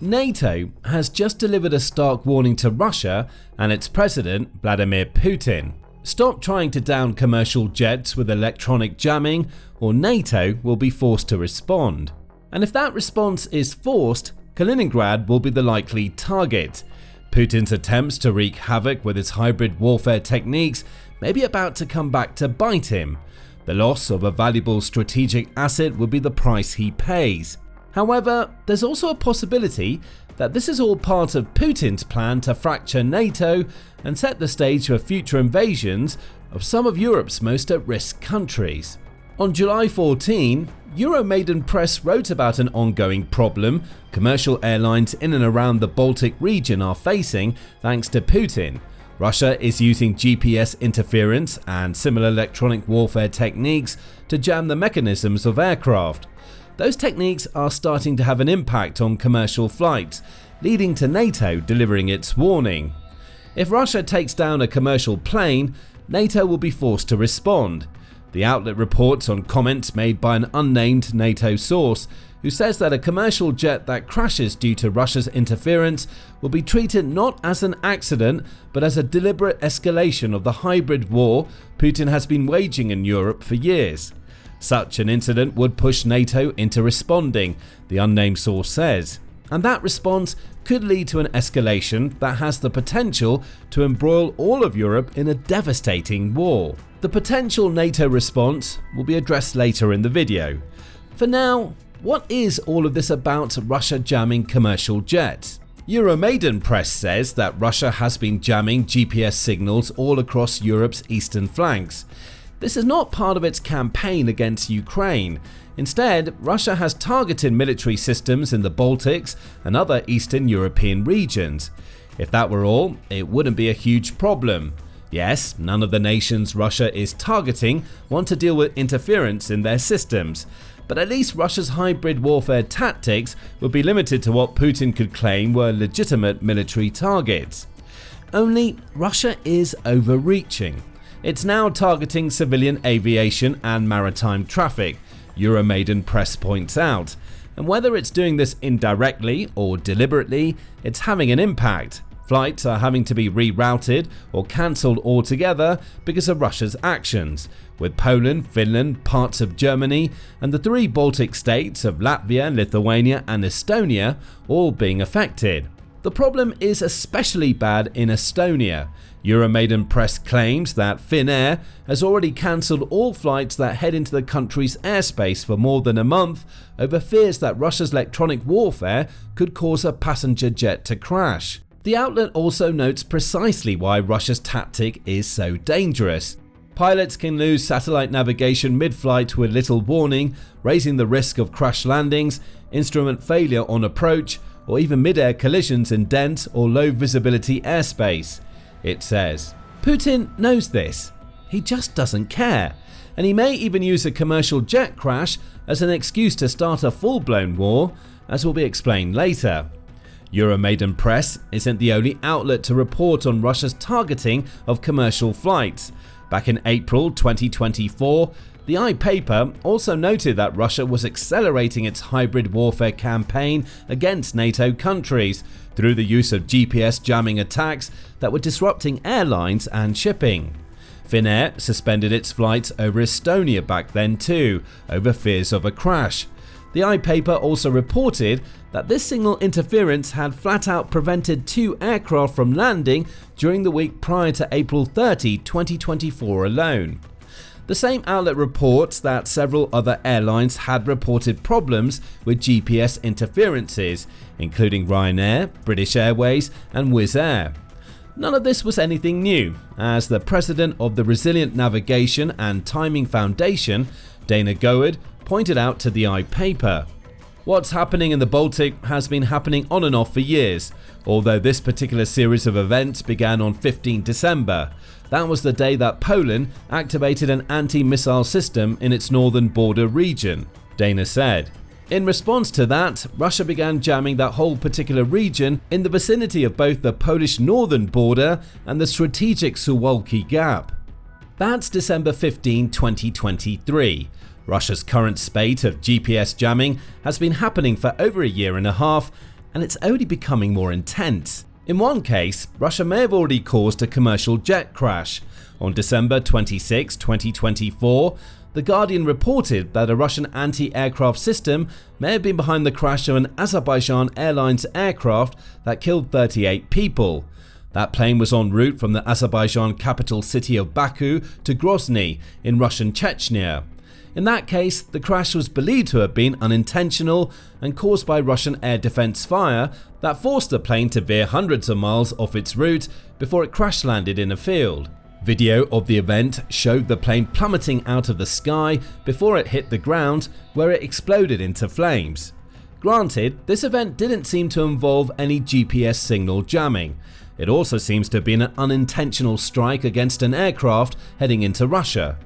NATO has just delivered a stark warning to Russia and its president, Vladimir Putin. Stop trying to down commercial jets with electronic jamming, or NATO will be forced to respond. And if that response is forced, Kaliningrad will be the likely target. Putin's attempts to wreak havoc with his hybrid warfare techniques may be about to come back to bite him. The loss of a valuable strategic asset will be the price he pays. However, there's also a possibility that this is all part of Putin's plan to fracture NATO and set the stage for future invasions of some of Europe's most at-risk countries. On July 14, Euromaidan Press wrote about an ongoing problem commercial airlines in and around the Baltic region are facing thanks to Putin. Russia is using GPS interference and similar electronic warfare techniques to jam the mechanisms of aircraft. Those techniques are starting to have an impact on commercial flights, leading to NATO delivering its warning. If Russia takes down a commercial plane, NATO will be forced to respond. The outlet reports on comments made by an unnamed NATO source, who says that a commercial jet that crashes due to Russia's interference will be treated not as an accident but as a deliberate escalation of the hybrid war Putin has been waging in Europe for years. Such an incident would push NATO into responding, the unnamed source says, and that response could lead to an escalation that has the potential to embroil all of Europe in a devastating war. The potential NATO response will be addressed later in the video. For now, what is all of this about Russia jamming commercial jets? Euromaidan Press says that Russia has been jamming GPS signals all across Europe's eastern flanks. This is not part of its campaign against Ukraine. Instead, Russia has targeted military systems in the Baltics and other Eastern European regions. If that were all, it wouldn't be a huge problem. Yes, none of the nations Russia is targeting want to deal with interference in their systems, but at least Russia's hybrid warfare tactics would be limited to what Putin could claim were legitimate military targets. Only Russia is overreaching. It's now targeting civilian aviation and maritime traffic, Euromaidan Press points out, and whether it's doing this indirectly or deliberately, it's having an impact. Flights are having to be rerouted or cancelled altogether because of Russia's actions, with Poland, Finland, parts of Germany, and the three Baltic states of Latvia, Lithuania, and Estonia all being affected. The problem is especially bad in Estonia. Euromaidan Press claims that Finnair has already cancelled all flights that head into the country's airspace for more than a month over fears that Russia's electronic warfare could cause a passenger jet to crash. The outlet also notes precisely why Russia's tactic is so dangerous. Pilots can lose satellite navigation mid-flight with little warning, raising the risk of crash landings, instrument failure on approach, or even mid-air collisions in dense or low visibility airspace. It says, Putin knows this. He just doesn't care. And he may even use a commercial jet crash as an excuse to start a full-blown war, as will be explained later. Euromaidan Press isn't the only outlet to report on Russia's targeting of commercial flights. Back in April 2024, the I-Paper also noted that Russia was accelerating its hybrid warfare campaign against NATO countries through the use of GPS jamming attacks that were disrupting airlines and shipping. Finnair suspended its flights over Estonia back then too, over fears of a crash. The I-Paper also reported that this signal interference had flat out prevented 2 aircraft from landing during the week prior to April 30, 2024 alone. The same outlet reports that several other airlines had reported problems with GPS interferences, including Ryanair, British Airways, and Wizz Air. None of this was anything new, as the president of the Resilient Navigation and Timing Foundation, Dana Goad, pointed out to the I-Paper. What's happening in the Baltic has been happening on and off for years, although this particular series of events began on 15 December. That was the day that Poland activated an anti-missile system in its northern border region, Dana said. In response to that, Russia began jamming that whole particular region in the vicinity of both the Polish northern border and the strategic Suwalki Gap. That's December 15, 2023. Russia's current spate of GPS jamming has been happening for over a year and a half, and it's only becoming more intense. In one case, Russia may have already caused a commercial jet crash. On December 26, 2024, The Guardian reported that a Russian anti-aircraft system may have been behind the crash of an Azerbaijan Airlines aircraft that killed 38 people. That plane was en route from the Azerbaijan capital city of Baku to Grozny in Russian Chechnya. In that case, the crash was believed to have been unintentional and caused by Russian air defense fire that forced the plane to veer hundreds of miles off its route before it crash landed in a field. Video of the event showed the plane plummeting out of the sky before it hit the ground, where it exploded into flames. Granted, this event didn't seem to involve any GPS signal jamming. It also seems to have been an unintentional strike against an aircraft heading into Russia.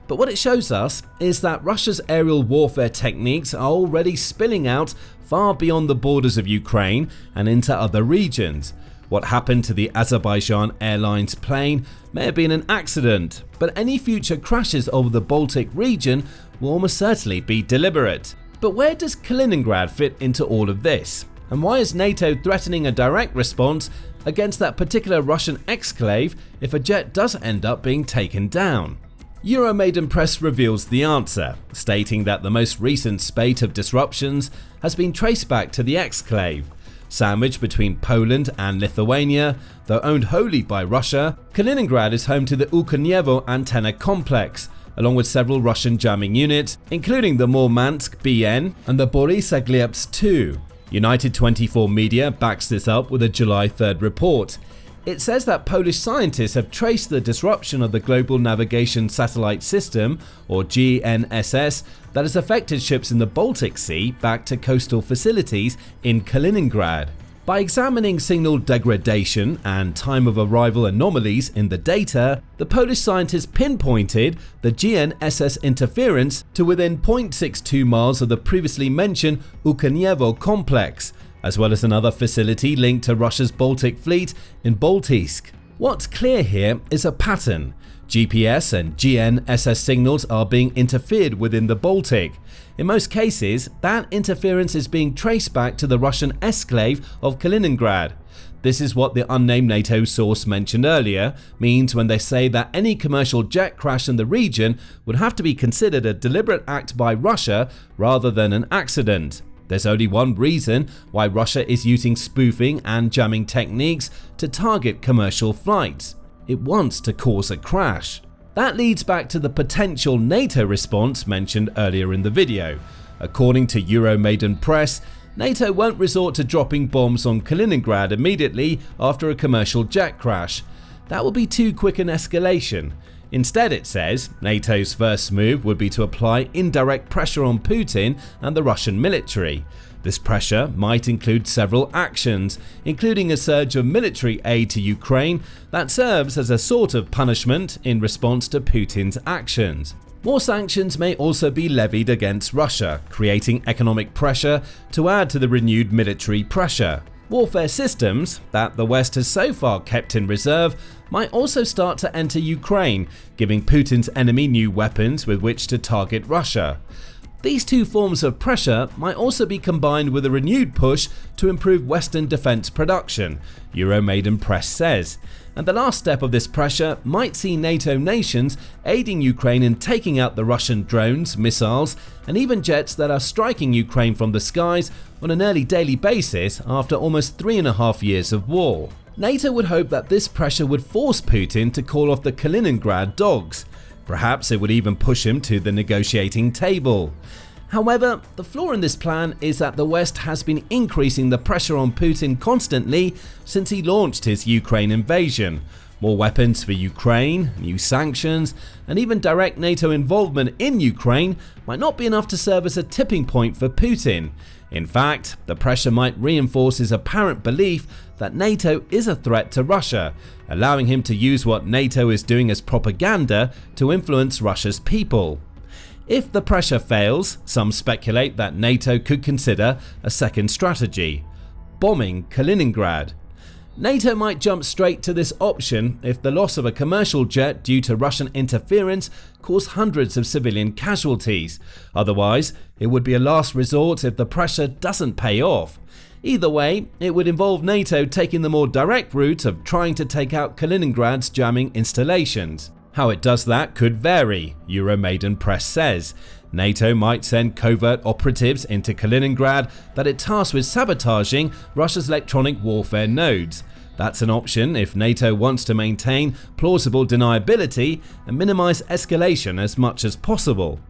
But what it shows us is that Russia's aerial warfare techniques are already spilling out far beyond the borders of Ukraine and into other regions. What happened to the Azerbaijan Airlines plane may have been an accident, but any future crashes over the Baltic region will almost certainly be deliberate. But where does Kaliningrad fit into all of this? And why is NATO threatening a direct response against that particular Russian exclave if a jet does end up being taken down? Euromaidan Press reveals the answer, stating that the most recent spate of disruptions has been traced back to the exclave. Sandwiched between Poland and Lithuania, though owned wholly by Russia, Kaliningrad is home to the Ukhanevo antenna complex, along with several Russian jamming units, including the Murmansk BN and the Borisogledsk 2. United 24 Media backs this up with a July 3rd report. It says that Polish scientists have traced the disruption of the Global Navigation Satellite System, or GNSS, that has affected ships in the Baltic Sea back to coastal facilities in Kaliningrad. By examining signal degradation and time of arrival anomalies in the data, the Polish scientists pinpointed the GNSS interference to within 0.62 miles of the previously mentioned Ukhanevo complex, as well as another facility linked to Russia's Baltic Fleet in Baltiysk. What's clear here is a pattern. GPS and GNSS signals are being interfered with in the Baltic. In most cases, that interference is being traced back to the Russian exclave of Kaliningrad. This is what the unnamed NATO source mentioned earlier means when they say that any commercial jet crash in the region would have to be considered a deliberate act by Russia rather than an accident. There's only one reason why Russia is using spoofing and jamming techniques to target commercial flights. It wants to cause a crash. That leads back to the potential NATO response mentioned earlier in the video. According to Euromaidan Press, NATO won't resort to dropping bombs on Kaliningrad immediately after a commercial jet crash. That will be too quick an escalation. Instead, it says, NATO's first move would be to apply indirect pressure on Putin and the Russian military. This pressure might include several actions, including a surge of military aid to Ukraine that serves as a sort of punishment in response to Putin's actions. More sanctions may also be levied against Russia, creating economic pressure to add to the renewed military pressure. Warfare systems that the West has so far kept in reserve might also start to enter Ukraine, giving Putin's enemy new weapons with which to target Russia. These two forms of pressure might also be combined with a renewed push to improve Western defense production, Euromaidan Press says. And the last step of this pressure might see NATO nations aiding Ukraine in taking out the Russian drones, missiles, and even jets that are striking Ukraine from the skies on a nearly daily basis after almost 3.5 years of war. NATO would hope that this pressure would force Putin to call off the Kaliningrad dogs. Perhaps it would even push him to the negotiating table. However, the flaw in this plan is that the West has been increasing the pressure on Putin constantly since he launched his Ukraine invasion. More weapons for Ukraine, new sanctions, and even direct NATO involvement in Ukraine might not be enough to serve as a tipping point for Putin. In fact, the pressure might reinforce his apparent belief that NATO is a threat to Russia, allowing him to use what NATO is doing as propaganda to influence Russia's people. If the pressure fails, some speculate that NATO could consider a second strategy: bombing Kaliningrad. NATO might jump straight to this option if the loss of a commercial jet due to Russian interference caused hundreds of civilian casualties. Otherwise, it would be a last resort if the pressure doesn't pay off. Either way, it would involve NATO taking the more direct route of trying to take out Kaliningrad's jamming installations. How it does that could vary, Euromaidan Press says. NATO might send covert operatives into Kaliningrad that it tasks with sabotaging Russia's electronic warfare nodes. That's an option if NATO wants to maintain plausible deniability and minimize escalation as much as possible.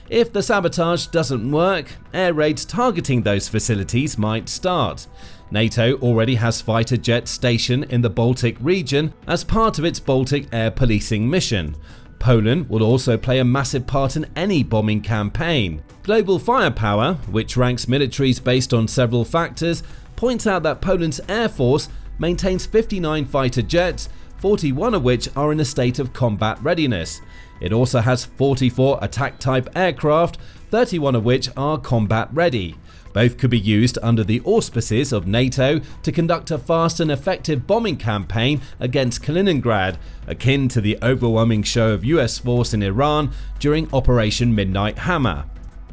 If the sabotage doesn't work, air raids targeting those facilities might start. NATO already has fighter jets stationed in the Baltic region as part of its Baltic air policing mission. Poland will also play a massive part in any bombing campaign. Global Firepower, which ranks militaries based on several factors, points out that Poland's air force maintains 59 fighter jets, 41 of which are in a state of combat readiness. It also has 44 attack-type aircraft, 31 of which are combat ready. Both could be used under the auspices of NATO to conduct a fast and effective bombing campaign against Kaliningrad, akin to the overwhelming show of US force in Iran during Operation Midnight Hammer.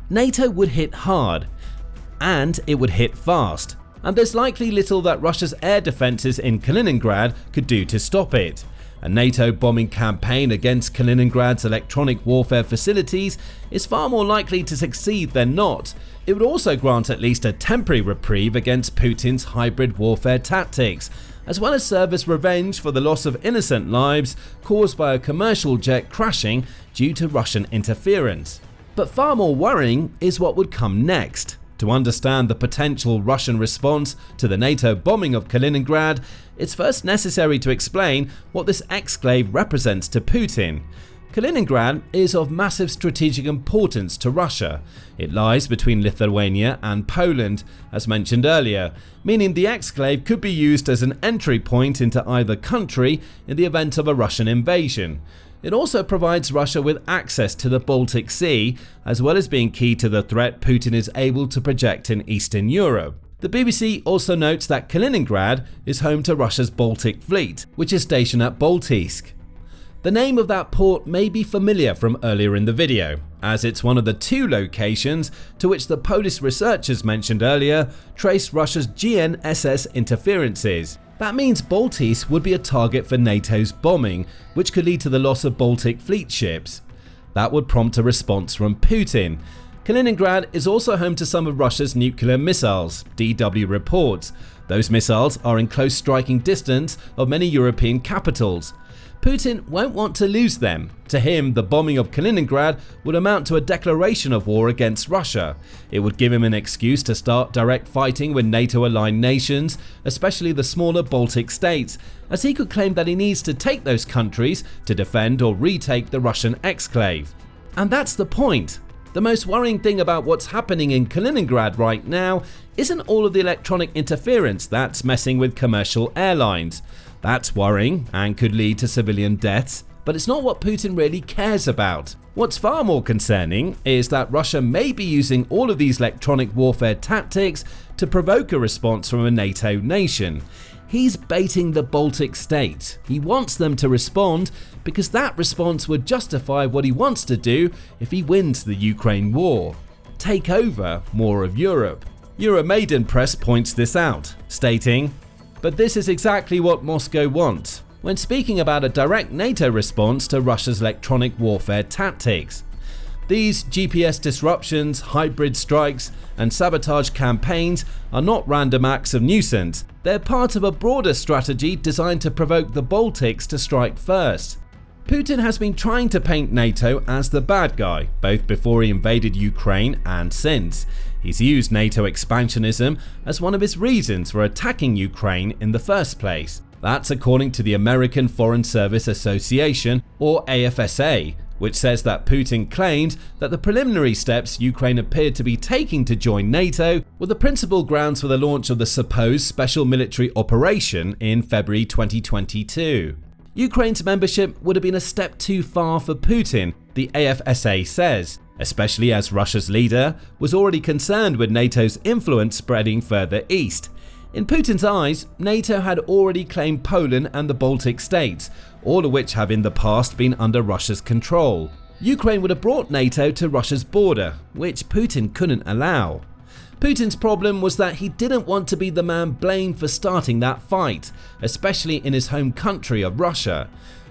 NATO would hit hard, and it would hit fast, and there's likely little that Russia's air defenses in Kaliningrad could do to stop it. A NATO bombing campaign against Kaliningrad's electronic warfare facilities is far more likely to succeed than not. It would also grant at least a temporary reprieve against Putin's hybrid warfare tactics, as well as serve as revenge for the loss of innocent lives caused by a commercial jet crashing due to Russian interference. But far more worrying is what would come next. To understand the potential Russian response to the NATO bombing of Kaliningrad, it's first necessary to explain what this exclave represents to Putin. Kaliningrad is of massive strategic importance to Russia. It lies between Lithuania and Poland, as mentioned earlier, meaning the exclave could be used as an entry point into either country in the event of a Russian invasion. It also provides Russia with access to the Baltic Sea, as well as being key to the threat Putin is able to project in Eastern Europe. The BBC also notes that Kaliningrad is home to Russia's Baltic Fleet, which is stationed at Baltiysk. The name of that port may be familiar from earlier in the video, as it's one of the two locations to which the Polish researchers mentioned earlier trace Russia's GNSS interferences. That means Baltiysk would be a target for NATO's bombing, which could lead to the loss of Baltic Fleet ships. That would prompt a response from Putin. Kaliningrad is also home to some of Russia's nuclear missiles, DW reports. Those missiles are in close striking distance of many European capitals. Putin won't want to lose them. To him, the bombing of Kaliningrad would amount to a declaration of war against Russia. It would give him an excuse to start direct fighting with NATO-aligned nations, especially the smaller Baltic states, as he could claim that he needs to take those countries to defend or retake the Russian exclave. And that's the point. The most worrying thing about what's happening in Kaliningrad right now isn't all of the electronic interference that's messing with commercial airlines. That's worrying and could lead to civilian deaths, but it's not what Putin really cares about. What's far more concerning is that Russia may be using all of these electronic warfare tactics to provoke a response from a NATO nation. He's baiting the Baltic states. He wants them to respond because that response would justify what he wants to do if he wins the Ukraine war: take over more of Europe. Euromaidan Press points this out, stating, "But this is exactly what Moscow wants," when speaking about a direct NATO response to Russia's electronic warfare tactics. These GPS disruptions, hybrid strikes, and sabotage campaigns are not random acts of nuisance. They're part of a broader strategy designed to provoke the Baltics to strike first. Putin has been trying to paint NATO as the bad guy, both before he invaded Ukraine and since. He's used NATO expansionism as one of his reasons for attacking Ukraine in the first place. That's according to the American Foreign Service Association, or AFSA, which says that Putin claimed that the preliminary steps Ukraine appeared to be taking to join NATO were the principal grounds for the launch of the supposed special military operation in February 2022. Ukraine's membership would have been a step too far for Putin, the AFSA says, especially as Russia's leader was already concerned with NATO's influence spreading further east. In Putin's eyes, NATO had already claimed Poland and the Baltic states, all of which have in the past been under Russia's control. Ukraine would have brought NATO to Russia's border, which Putin couldn't allow. Putin's problem was that he didn't want to be the man blamed for starting that fight, especially in his home country of Russia.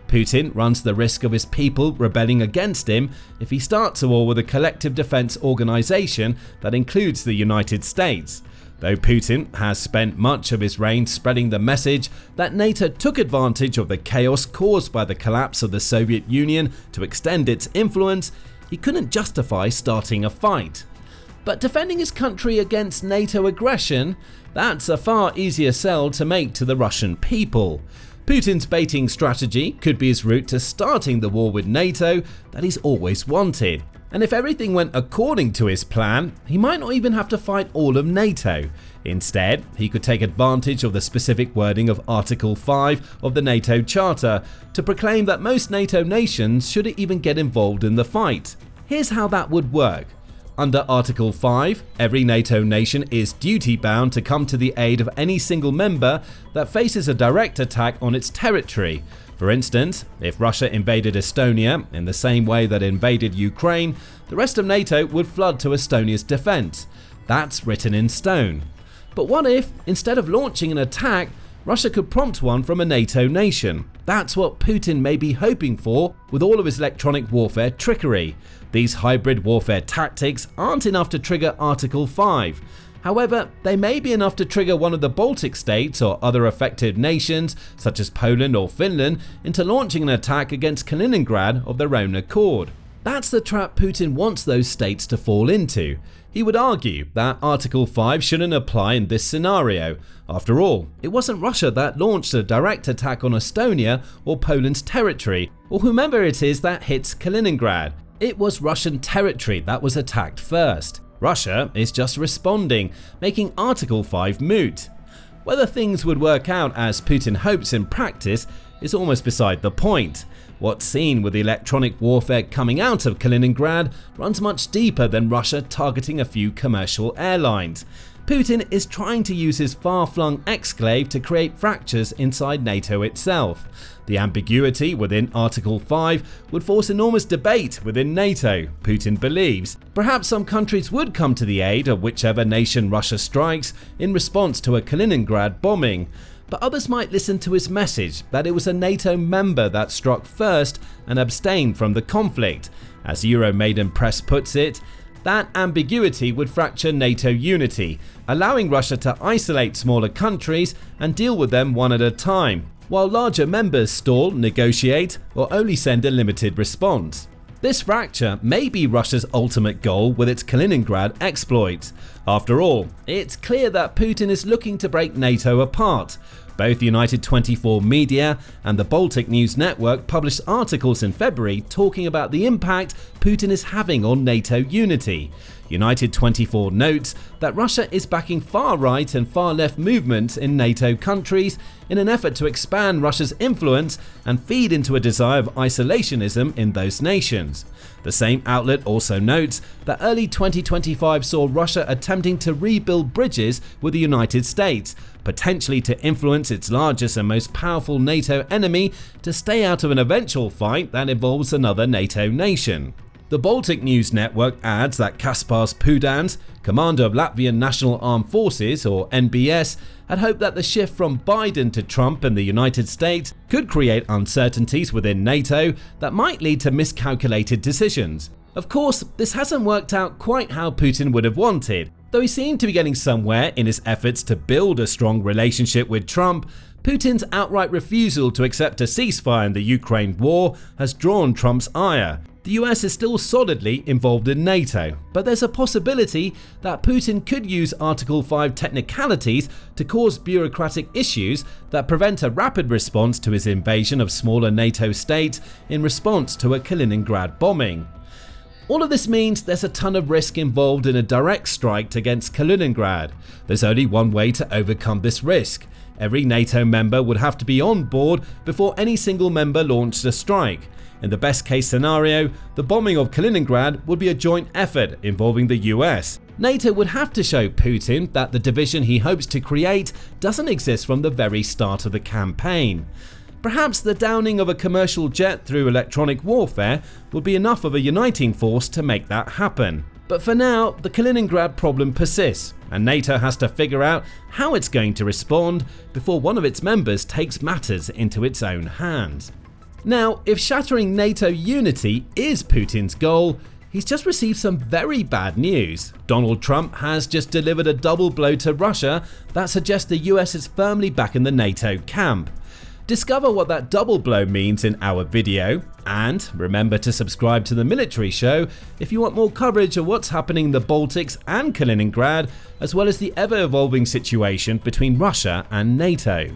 Putin runs the risk of his people rebelling against him if he starts a war with a collective defense organization that includes the United States. Though Putin has spent much of his reign spreading the message that NATO took advantage of the chaos caused by the collapse of the Soviet Union to extend its influence, he couldn't justify starting a fight. But defending his country against NATO aggression, that's a far easier sell to make to the Russian people. Putin's baiting strategy could be his route to starting the war with NATO that he's always wanted. And if everything went according to his plan, he might not even have to fight all of NATO. Instead, he could take advantage of the specific wording of Article 5 of the NATO Charter to proclaim that most NATO nations shouldn't even get involved in the fight. Here's how that would work. Under Article 5, every NATO nation is duty-bound to come to the aid of any single member that faces a direct attack on its territory. For instance, if Russia invaded Estonia in the same way that it invaded Ukraine, the rest of NATO would flood to Estonia's defense. That's written in stone. But what if, instead of launching an attack, Russia could prompt one from a NATO nation? That's what Putin may be hoping for with all of his electronic warfare trickery. These hybrid warfare tactics aren't enough to trigger Article 5. However, they may be enough to trigger one of the Baltic states or other affected nations, such as Poland or Finland, into launching an attack against Kaliningrad of their own accord. That's the trap Putin wants those states to fall into. He would argue that Article 5 shouldn't apply in this scenario. After all, it wasn't Russia that launched a direct attack on Estonia or Poland's territory, or whomever it is that hits Kaliningrad. It was Russian territory that was attacked first. Russia is just responding, making Article 5 moot. Whether things would work out as Putin hopes in practice is almost beside the point. What's seen with the electronic warfare coming out of Kaliningrad runs much deeper than Russia targeting a few commercial airlines. Putin is trying to use his far-flung exclave to create fractures inside NATO itself. The ambiguity within Article 5 would force enormous debate within NATO, Putin believes. Perhaps some countries would come to the aid of whichever nation Russia strikes in response to a Kaliningrad bombing. But others might listen to his message that it was a NATO member that struck first and abstained from the conflict. As Euromaidan Press puts it, that ambiguity would fracture NATO unity, allowing Russia to isolate smaller countries and deal with them one at a time, while larger members stall, negotiate, or only send a limited response. This fracture may be Russia's ultimate goal with its Kaliningrad exploits. After all, it's clear that Putin is looking to break NATO apart. Both United 24 Media and the Baltic News Network published articles in February talking about the impact Putin is having on NATO unity. United 24 notes that Russia is backing far-right and far-left movements in NATO countries in an effort to expand Russia's influence and feed into a desire of isolationism in those nations. The same outlet also notes that early 2025 saw Russia attempting to rebuild bridges with the United States, potentially to influence its largest and most powerful NATO enemy to stay out of an eventual fight that involves another NATO nation. The Baltic News Network adds that Kaspars Pudans, commander of Latvian National Armed Forces or NBS, had hoped that the shift from Biden to Trump in the United States could create uncertainties within NATO that might lead to miscalculated decisions. Of course, this hasn't worked out quite how Putin would have wanted. Though he seemed to be getting somewhere in his efforts to build a strong relationship with Trump, Putin's outright refusal to accept a ceasefire in the Ukraine war has drawn Trump's ire. The US is still solidly involved in NATO, but there's a possibility that Putin could use Article 5 technicalities to cause bureaucratic issues that prevent a rapid response to his invasion of smaller NATO states in response to a Kaliningrad bombing. All of this means there's a ton of risk involved in a direct strike against Kaliningrad. There's only one way to overcome this risk. Every NATO member would have to be on board before any single member launched a strike. In the best case scenario, the bombing of Kaliningrad would be a joint effort involving the US. NATO would have to show Putin that the division he hopes to create doesn't exist from the very start of the campaign. Perhaps the downing of a commercial jet through electronic warfare would be enough of a uniting force to make that happen. But for now, the Kaliningrad problem persists, and NATO has to figure out how it's going to respond before one of its members takes matters into its own hands. Now, if shattering NATO unity is Putin's goal, he's just received some very bad news. Donald Trump has just delivered a double blow to Russia that suggests the US is firmly back in the NATO camp. Discover what that double blow means in our video, and remember to subscribe to the Military Show if you want more coverage of what's happening in the Baltics and Kaliningrad, as well as the ever-evolving situation between Russia and NATO.